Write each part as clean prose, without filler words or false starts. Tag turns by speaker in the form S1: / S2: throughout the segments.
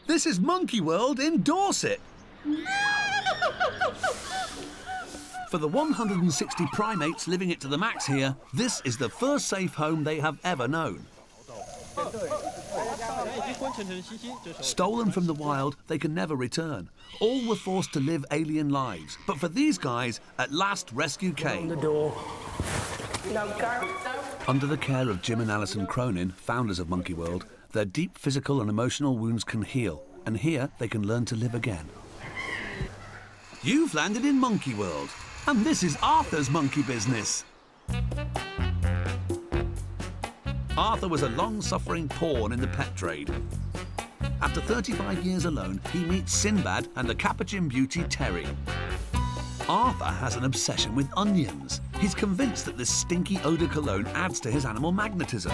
S1: This is Monkey World in Dorset. For the 160 primates living it to the max here, this is the first safe home they have ever known. Stolen from the wild, they can never return. All were forced to live alien lives. But for these guys, at last rescue came. Under the care of Jim and Alison Cronin, founders of Monkey World, their deep physical and emotional wounds can heal. And here, they can learn to live again. You've landed in Monkey World. And this is Arthur's monkey business. Arthur was a long-suffering pawn in the pet trade. After 35 years alone, he meets Sinbad and the Capuchin beauty Terry. Arthur has an obsession with onions. He's convinced that this stinky odour cologne adds to his animal magnetism.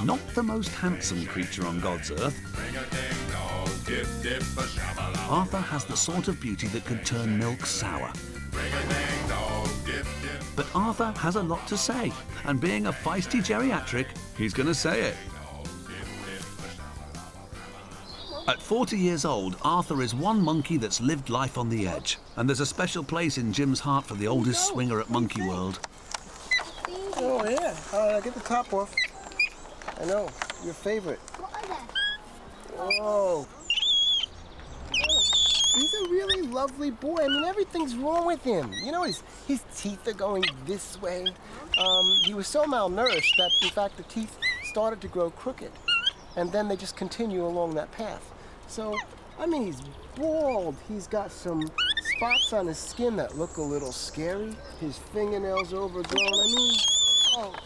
S1: Not the most handsome creature on God's earth, Arthur has the sort of beauty that could turn milk sour. But Arthur has a lot to say, and being a feisty geriatric, he's going to say it. At 40 years old, Arthur is one monkey that's lived life on the edge, and there's a special place in Jim's heart for the oldest swinger at Monkey World.
S2: Oh, yeah. Get the top off. I know, your favorite. Whoa. He's a really lovely boy. I mean, everything's wrong with him. You know, his teeth are going this way. He was so malnourished that, in fact, the teeth started to grow crooked. And then they just continue along that path. So, I mean, he's bald. He's got some spots on his skin that look a little scary. His fingernails overgrown. I mean,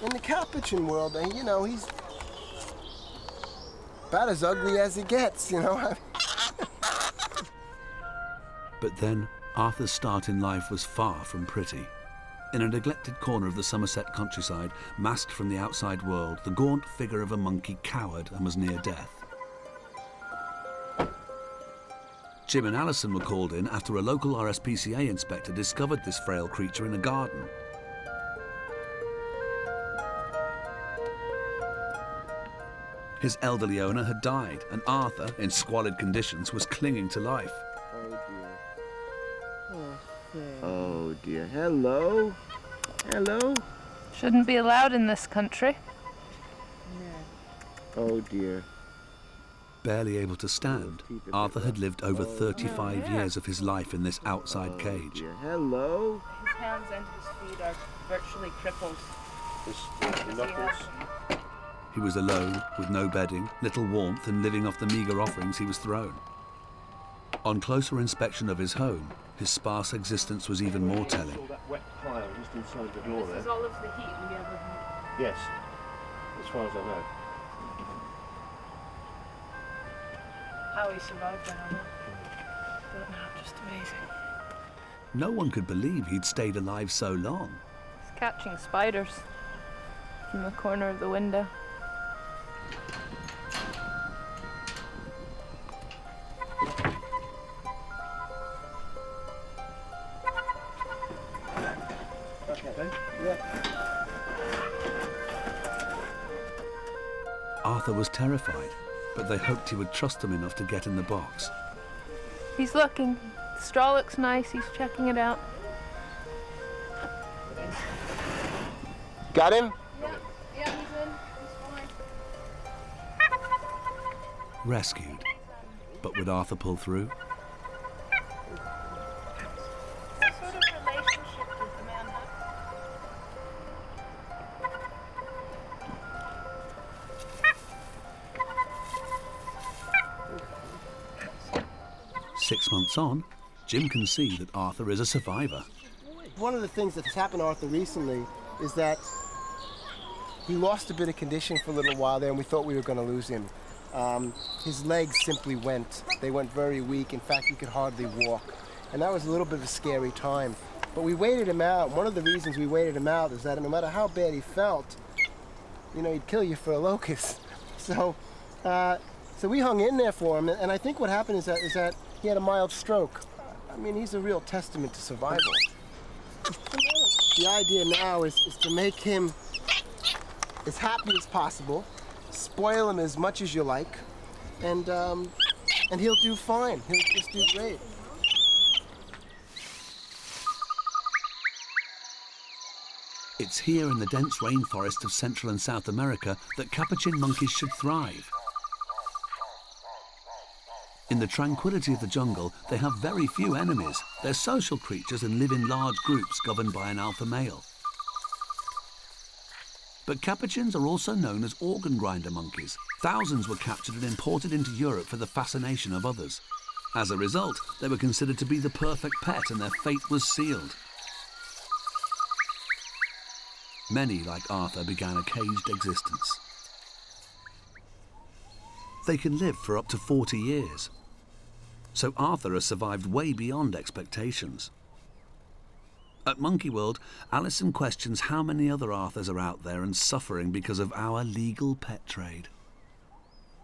S2: in the Capuchin world, you know, he's about as ugly as it gets, you know?
S1: But then, Arthur's start in life was far from pretty. In a neglected corner of the Somerset countryside, masked from the outside world, the gaunt figure of a monkey cowered and was near death. Jim and Alison were called in after a local RSPCA inspector discovered this frail creature in a garden. His elderly owner had died, and Arthur, in squalid conditions, was clinging to life.
S2: Oh, dear. Hello? Hello?
S3: Shouldn't be allowed in this country.
S2: Oh, dear.
S1: Barely able to stand, Arthur had lived over 35 years of his life in this outside cage.
S2: Dear. Hello?
S3: His hands and his feet are virtually crippled.
S1: He was alone, with no bedding, little warmth, and living off the meagre offerings he was thrown. On closer inspection of his home, his sparse existence was even more telling.
S4: That wet pile just inside the door there.
S3: This is all of the heat we ever had.
S4: Yes, as far as I know.
S3: How he survived that, I don't know. Just amazing.
S1: No one could believe he'd stayed alive so long.
S3: He's catching spiders from the corner of the window.
S1: Arthur was terrified, but they hoped he would trust them enough to get in the box.
S3: He's looking. The straw looks nice. He's checking it out.
S2: Got him?
S3: Yeah, he's in. He's fine.
S1: Rescued. But would Arthur pull through?
S3: What sort of relationship does the man have?
S1: 6 months on, Jim can see that Arthur is a survivor.
S2: One of the things that's happened to Arthur recently is that he lost a bit of condition for a little while there, and we thought we were going to lose him. His legs simply went. They went very weak. In fact, he could hardly walk. And that was a little bit of a scary time. But we waited him out. One of the reasons we waited him out is that no matter how bad he felt, you know, he'd kill you for a locust. So we hung in there for him. And I think what happened is that he had a mild stroke. I mean, he's a real testament to survival. The idea now is to make him as happy as possible, spoil him as much as you like, and he'll do fine. He'll just do great.
S1: It's here in the dense rainforest of Central and South America that capuchin monkeys should thrive. In the tranquility of the jungle, they have very few enemies. They're social creatures and live in large groups governed by an alpha male. But capuchins are also known as organ grinder monkeys. Thousands were captured and imported into Europe for the fascination of others. As a result, they were considered to be the perfect pet and their fate was sealed. Many, like Arthur, began a caged existence. They can live for up to 40 years. So Arthur has survived way beyond expectations. At Monkey World, Alison questions how many other Arthurs are out there and suffering because of our legal pet trade.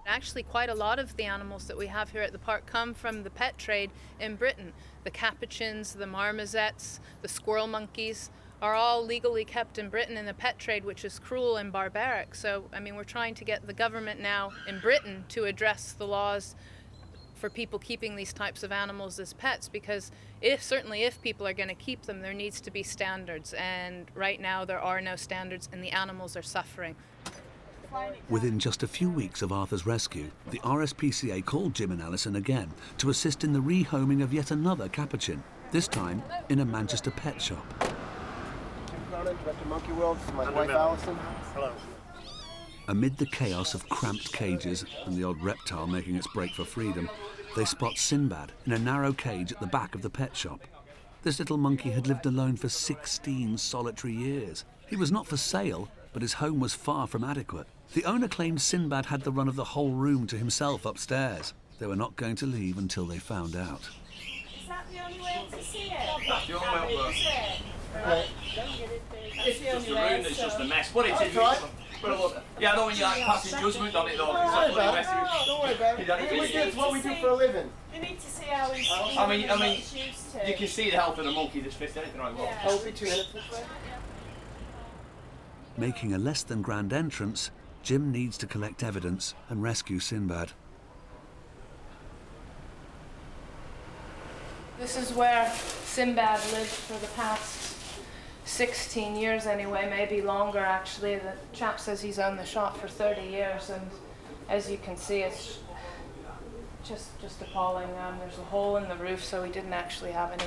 S3: Actually, quite a lot of the animals that we have here at the park come from the pet trade in Britain. The capuchins, the marmosets, the squirrel monkeys are all legally kept in Britain in the pet trade, which is cruel and barbaric. So, I mean, we're trying to get the government now in Britain to address the laws for people keeping these types of animals as pets, because certainly if people are going to keep them, there needs to be standards. And right now there are no standards and the animals are suffering.
S1: Within just a few weeks of Arthur's rescue, the RSPCA called Jim and Alison again to assist in the rehoming of yet another capuchin, this time in a Manchester pet shop.
S2: Jim Cronin, Director Monkey World. This is my wife, Alison.
S4: Hello.
S1: Amid the chaos of cramped cages and the odd reptile making its break for freedom, they spot Sinbad in a narrow cage at the back of the pet shop. This little monkey had lived alone for 16 solitary years. He was not for sale, but his home was far from adequate. The owner claimed Sinbad had the run of the whole room to himself upstairs. They were not going to leave until they found out.
S5: Is that the only way to see it?
S6: That's the only way.
S2: Right.
S6: It's just a room that's just a mess. What it is,
S2: right.
S6: yeah, I don't want you like passing judgment on it though.
S2: Don't worry about it. Don't worry about it. It's what we do for a living.
S5: We need to see how he's
S6: I mean,
S5: used to.
S6: you can see the health of the monkey that's fits anything right well.
S2: I'll be 2 minutes this way.
S1: Making a less than grand entrance, Jim needs to collect evidence and rescue Sinbad.
S3: This is where Sinbad lived for the past 16 years anyway, maybe longer actually. The chap says he's owned the shop for 30 years, and as you can see, it's just appalling. There's a hole in the roof, so he didn't actually have any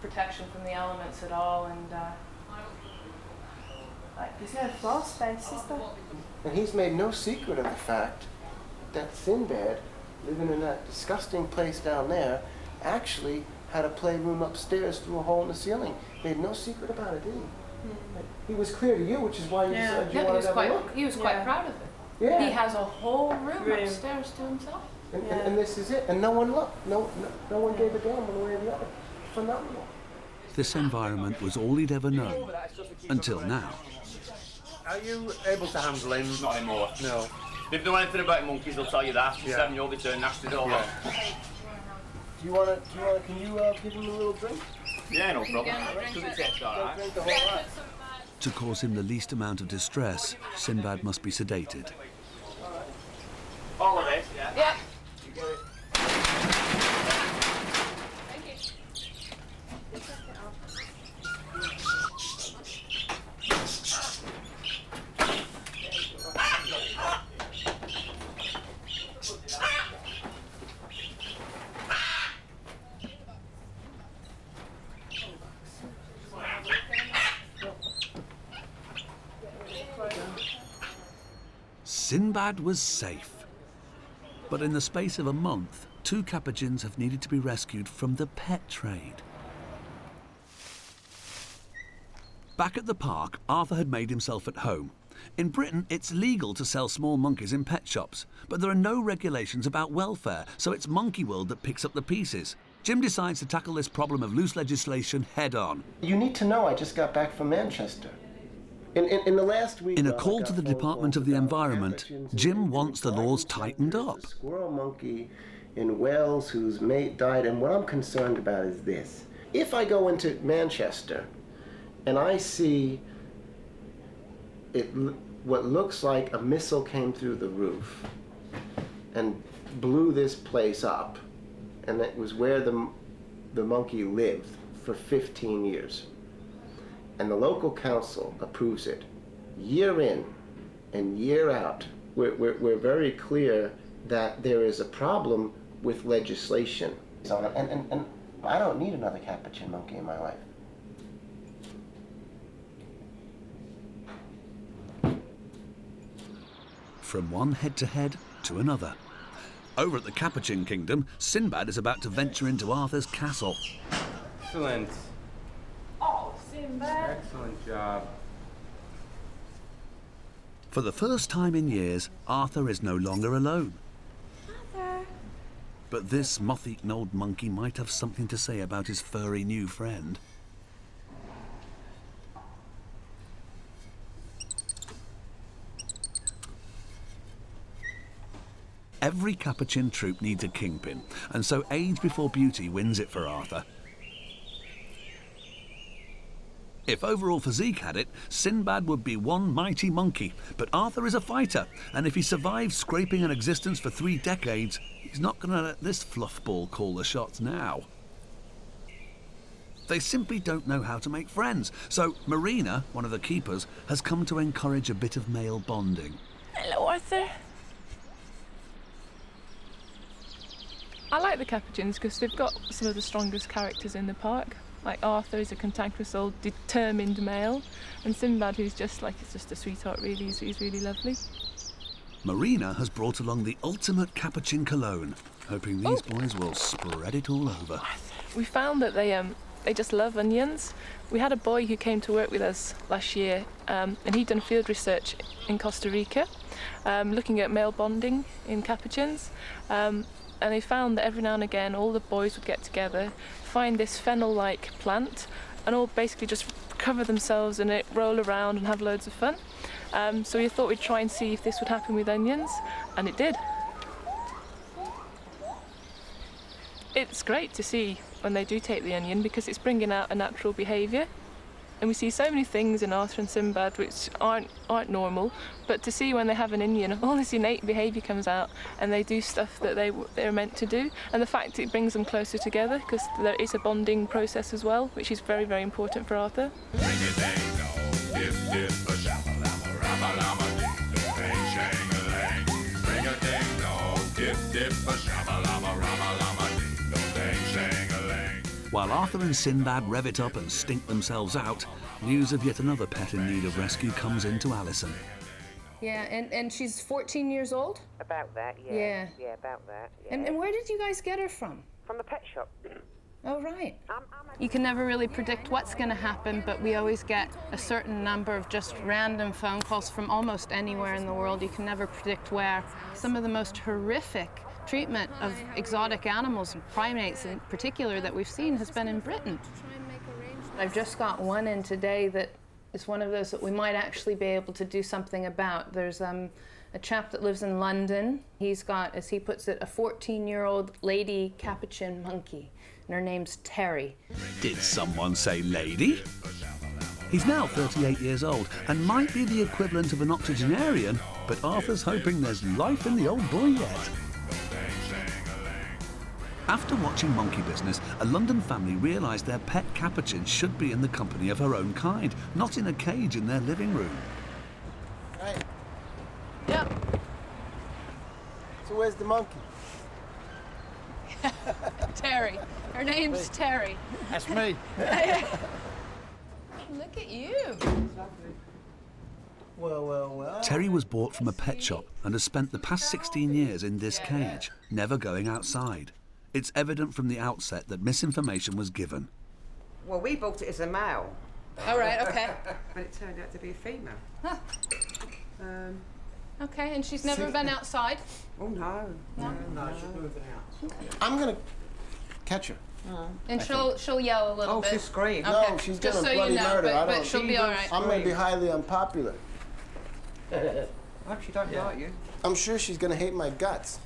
S3: protection from the elements at all, and there's no floor space, is there?
S2: And he's made no secret of the fact that Sinbad, living in that disgusting place down there, actually had a playroom upstairs through a hole in the ceiling. Made no secret about it, did he? He was clear to you, which is why you decided you wanted to have a look.
S3: He was quite proud of it.
S2: Yeah.
S3: He has a whole room upstairs to himself.
S2: And this is it. And no one looked. No one gave a damn one way or the other. Phenomenal.
S1: This environment was all he'd ever known, until now.
S4: Are you able to handle him?
S6: Not anymore.
S4: No.
S6: If they know anything about monkeys, they'll tell you that. For 7-year-old, they turn nasty dog.
S2: Can you give him a little drink?
S6: Yeah, no problem. Does it taste alright?
S2: Drink the whole lot.
S1: To cause him the least amount of distress, Sinbad must be sedated.
S6: All of it, yeah.
S3: Yeah.
S1: Sinbad was safe. But in the space of a month, 2 capuchins have needed to be rescued from the pet trade. Back at the park, Arthur had made himself at home. In Britain, it's legal to sell small monkeys in pet shops, but there are no regulations about welfare, so it's Monkey World that picks up the pieces. Jim decides to tackle this problem of loose legislation head on.
S2: You need to know I just got back from Manchester. In the last week,
S1: In a call to the Department of the Environment, Jim wants the laws tightened up.
S2: A squirrel monkey in Wales whose mate died, and what I'm concerned about is this. If I go into Manchester and I see what looks like a missile came through the roof and blew this place up, and it was where the monkey lived for 15 years, and the local council approves it year in and year out, we're very clear that there is a problem with legislation. And I don't need another capuchin monkey in my life.
S1: From one head-to-head to another. Over at the Capuchin Kingdom, Sinbad is about to venture into Arthur's castle.
S4: Excellent.
S5: Oh, Sinbad.
S4: Excellent job.
S1: For the first time in years, Arthur is no longer alone.
S5: Arthur.
S1: But this moth-eaten old monkey might have something to say about his furry new friend. Every Capuchin troupe needs a kingpin, and so age before beauty wins it for Arthur. If overall physique had it, Sinbad would be one mighty monkey, but Arthur is a fighter, and if he survives scraping an existence for 3 decades, he's not going to let this fluffball call the shots now. They simply don't know how to make friends, so Marina, one of the keepers, has come to encourage a bit of male bonding.
S5: Hello, Arthur.
S7: I like the Capuchins because they've got some of the strongest characters in the park. Like Arthur is a cantankerous old determined male, and Sinbad who's just a sweetheart really, he's really lovely.
S1: Marina has brought along the ultimate Capuchin cologne, hoping these boys will spread it all over.
S7: We found that they just love onions. We had a boy who came to work with us last year, and he'd done field research in Costa Rica, looking at male bonding in Capuchins. And they found that every now and again all the boys would get together, find this fennel-like plant, and all basically just cover themselves in it, roll around and have loads of fun. So we thought we'd try and see if this would happen with onions, and it did. It's great to see when they do take the onion because it's bringing out a natural behaviour. And we see so many things in Arthur and Sinbad which aren't normal, but to see when they have an onion, all this innate behaviour comes out and they do stuff that they're meant to do. And the fact it brings them closer together because there is a bonding process as well, which is very, very important for Arthur.
S1: While Arthur and Sinbad rev it up and stink themselves out, news of yet another pet in need of rescue comes in to Alison.
S3: Yeah, and she's 14 years old?
S8: About that, yeah.
S3: Yeah.
S8: Yeah, about that, yeah.
S3: And where did you guys get her from?
S8: From the pet shop.
S3: Oh, right. You can never really predict what's going to happen, but we always get a certain number of just random phone calls from almost anywhere in the world. You can never predict where. Some of the most horrific treatment of exotic animals, and primates in particular, that we've seen has been in Britain. I've just got one in today that is one of those that we might actually be able to do something about. There's a chap that lives in London. He's got, as he puts it, a 14-year-old lady Capuchin monkey, and her name's Terry.
S1: Did someone say lady? He's now 38 years old and might be the equivalent of an octogenarian, but Arthur's hoping there's life in the old boy yet. After watching Monkey Business, a London family realised their pet Capuchin should be in the company of her own kind, not in a cage in their living room.
S2: Right.
S7: Yep.
S2: So where's the monkey?
S3: Terry. Her name's Terry.
S4: That's me.
S3: Look at you.
S2: Well.
S1: Terry was bought from a pet shop and has spent the past 16 years in this cage, never going outside. It's evident from the outset that misinformation was given.
S8: Well, we bought it as a male.
S3: All right, okay.
S8: But it turned out to be a female.
S3: Huh. Okay, and she's never been outside?
S8: Oh, no.
S3: No?
S4: No, she's moving out.
S2: I'm gonna catch her.
S3: And she'll yell a little
S8: Oh,
S3: bit.
S8: she'll scream.
S3: Okay.
S2: No, she's
S3: Just
S2: gonna
S3: so
S2: bloody
S3: you know,
S2: murder.
S3: but she'll be all right.
S2: I'm gonna be highly unpopular.
S8: I hope she don't like you.
S2: I'm sure she's gonna hate my guts.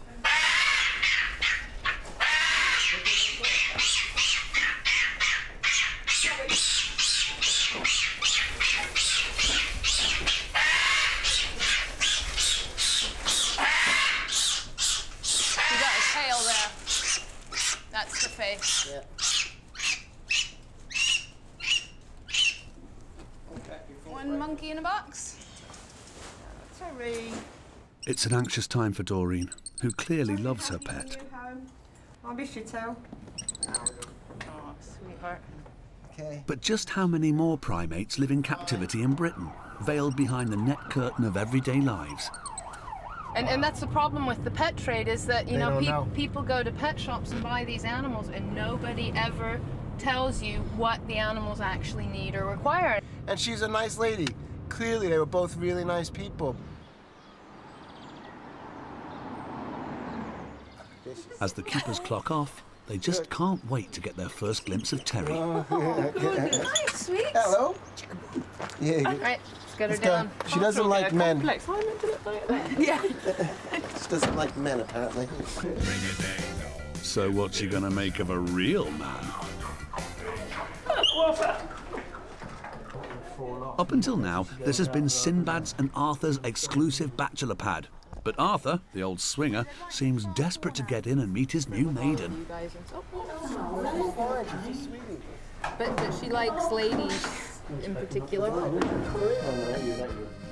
S3: That's the face.
S2: Yeah.
S3: One monkey in a box.
S8: Terry.
S1: It's an anxious time for Doreen, who clearly loves her pet.
S8: I miss you, Tel.
S3: Oh, sweetheart.
S2: Okay.
S1: But just how many more primates live in captivity in Britain, veiled behind the net curtain of everyday lives?
S3: And that's the problem with the pet trade, is that, you
S2: They
S3: know,
S2: don't know.
S3: people go to pet shops and buy these animals and nobody ever tells you what the animals actually need or require.
S2: And she's a nice lady. Clearly, they were both really nice people.
S1: As the keepers clock off, they just can't wait to get their first glimpse of Terry.
S3: Hi, sweet.
S2: Hello? Yeah.
S3: All right, let's get her
S2: Let's go.
S3: down.
S2: She doesn't like men.
S7: Complex. Why meant to look like that?
S3: Yeah.
S2: She doesn't like men, apparently.
S1: So what's she gonna make of a real man? Up until now, this has been Sinbad's and Arthur's exclusive bachelor pad. But Arthur, the old swinger, seems desperate to get in and meet his new maiden.
S3: But she likes ladies in particular.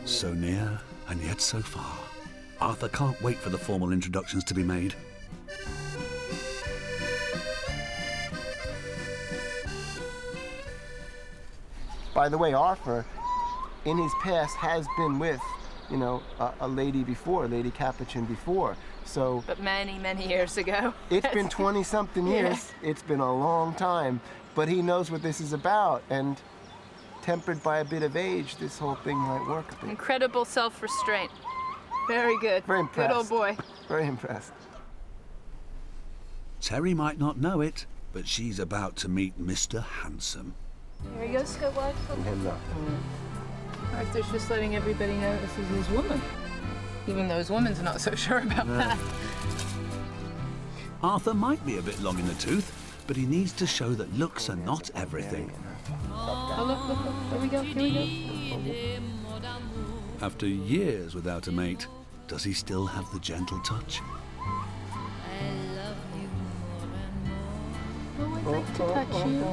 S1: So near and yet so far. Arthur can't wait for the formal introductions to be made.
S2: By the way, Arthur, in his past, has been with, you know, a lady before, a Lady Capuchin before. So
S3: But many, many years ago.
S2: it's been 20-something years.
S3: Yes.
S2: It's been a long time. But he knows what this is about. And tempered by a bit of age, this whole thing might work a bit.
S3: Incredible self-restraint. Very good.
S2: Very impressed.
S3: Good old boy.
S2: Very impressed.
S1: Terry might not know it, but she's about to meet Mr. Handsome.
S3: Here he goes, good wife.
S2: And,
S3: Arthur's just letting everybody know this is his woman. Even though his woman's not so sure about that.
S1: Arthur might be a bit long in the tooth, but he needs to show that looks are not everything.
S3: Oh, look. Here we go.
S1: After years without a mate, does he still have the gentle touch?
S7: Oh, I'd like to touch you.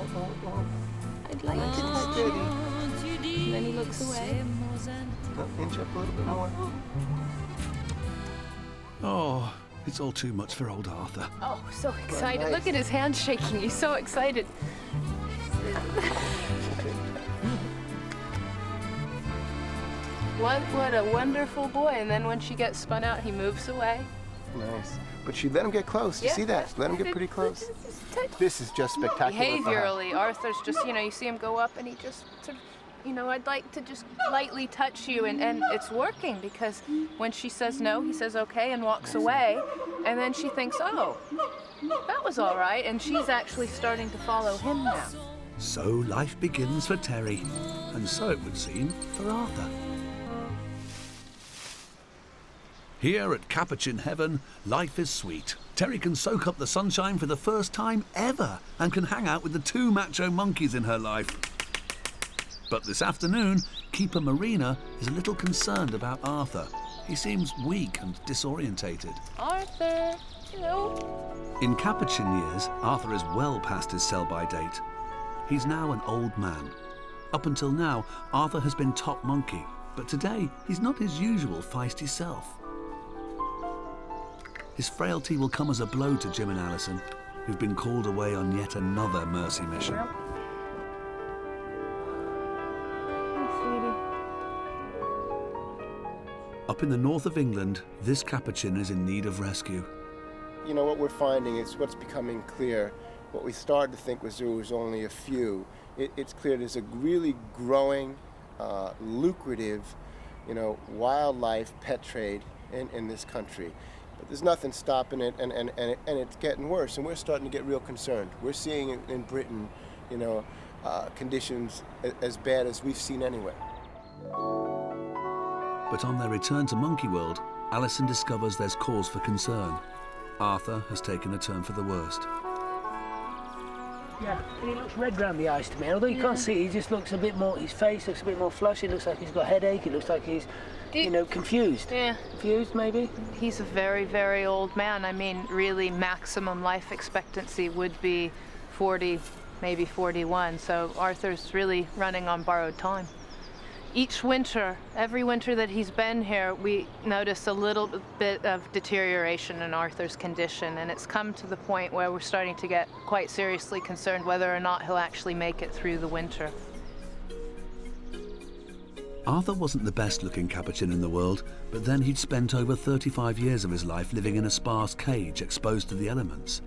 S7: I'd like to touch you. And then he looks away.
S2: inch up a little bit more.
S1: Oh, it's all too much for old Arthur.
S3: Oh, so excited.
S2: nice.
S3: Look at his hands shaking. He's so excited. What a wonderful boy. And then when she gets spun out, he moves away.
S2: Nice. But she let him get close. You see that? Let him get pretty close. This is just spectacular. for her.
S3: Behaviorally, Arthur's just, you see him go up and he just sort of, I'd like to just lightly touch you, and it's working, because when she says no, he says okay and walks away, and then she thinks, oh, that was all right, and she's actually starting to follow him now.
S1: So life begins for Terry, and so it would seem for Arthur. Here at Capuchin Heaven, life is sweet. Terry can soak up the sunshine for the first time ever and can hang out with the two macho monkeys in her life. But this afternoon, Keeper Marina is a little concerned about Arthur. He seems weak and disorientated.
S3: Arthur, hello.
S1: In Capuchin years, Arthur is well past his sell-by date. He's now an old man. Up until now, Arthur has been top monkey, but today he's not his usual feisty self. His frailty will come as a blow to Jim and Alison, who've been called away on yet another mercy mission. Up in the north of England, this Capuchin is in need of rescue.
S2: You know, what we're finding is what's becoming clear. What we started to think was there was only a few. It's clear there's a really growing, lucrative, wildlife pet trade in this country. But there's nothing stopping it, and it's getting worse, and we're starting to get real concerned. We're seeing it in Britain, conditions as bad as we've seen anywhere.
S1: But on their return to Monkey World, Alison discovers there's cause for concern. Arthur has taken a turn for the worst.
S9: Yeah, and he looks red round the eyes to me. Although you can't see, he just looks a bit more. His face looks a bit more flushed. It looks like he's got a headache. It looks like he's, confused.
S3: Yeah.
S9: Confused, maybe.
S3: He's a very, very old man. I mean, really, maximum life expectancy would be 40, maybe 41. So Arthur's really running on borrowed time. Each winter, every winter that he's been here, we notice a little bit of deterioration in Arthur's condition, and it's come to the point where we're starting to get quite seriously concerned whether or not he'll actually make it through the winter.
S1: Arthur wasn't the best-looking capuchin in the world, but then he'd spent over 35 years of his life living in a sparse cage exposed to the elements.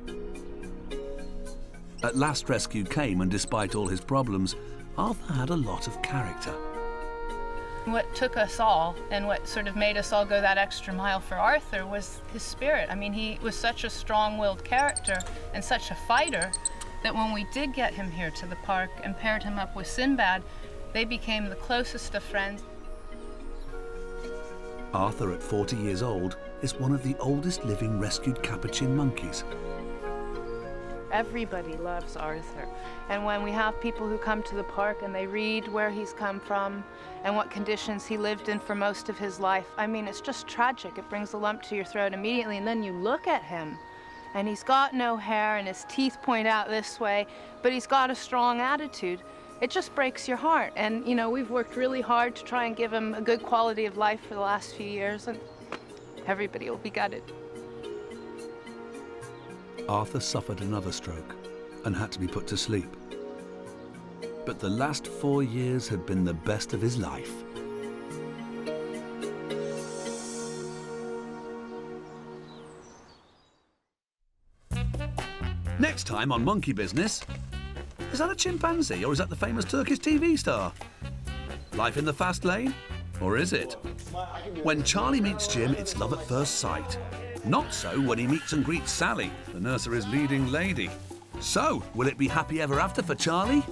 S1: At last rescue came, and despite all his problems, Arthur had a lot of character.
S3: What took us all, and what sort of made us all go that extra mile for Arthur, was his spirit. I mean, he was such a strong-willed character and such a fighter that when we did get him here to the park and paired him up with Sinbad, they became the closest of friends.
S1: Arthur, at 40 years old, is one of the oldest living rescued capuchin monkeys.
S3: Everybody loves Arthur. And when we have people who come to the park and they read where he's come from and what conditions he lived in for most of his life, I mean, it's just tragic. It brings a lump to your throat immediately. And then you look at him and he's got no hair and his teeth point out this way, but he's got a strong attitude. It just breaks your heart. And, we've worked really hard to try and give him a good quality of life for the last few years, and everybody will be gutted.
S1: Arthur suffered another stroke and had to be put to sleep. But the last 4 years had been the best of his life. Next time on Monkey Business, is that a chimpanzee or is that the famous Turkish TV star? Life in the fast lane? Or is it? When Charlie meets Jim, it's love at first sight. Not so when he meets and greets Sally, the nursery's leading lady. So, will it be happy ever after for Charlie?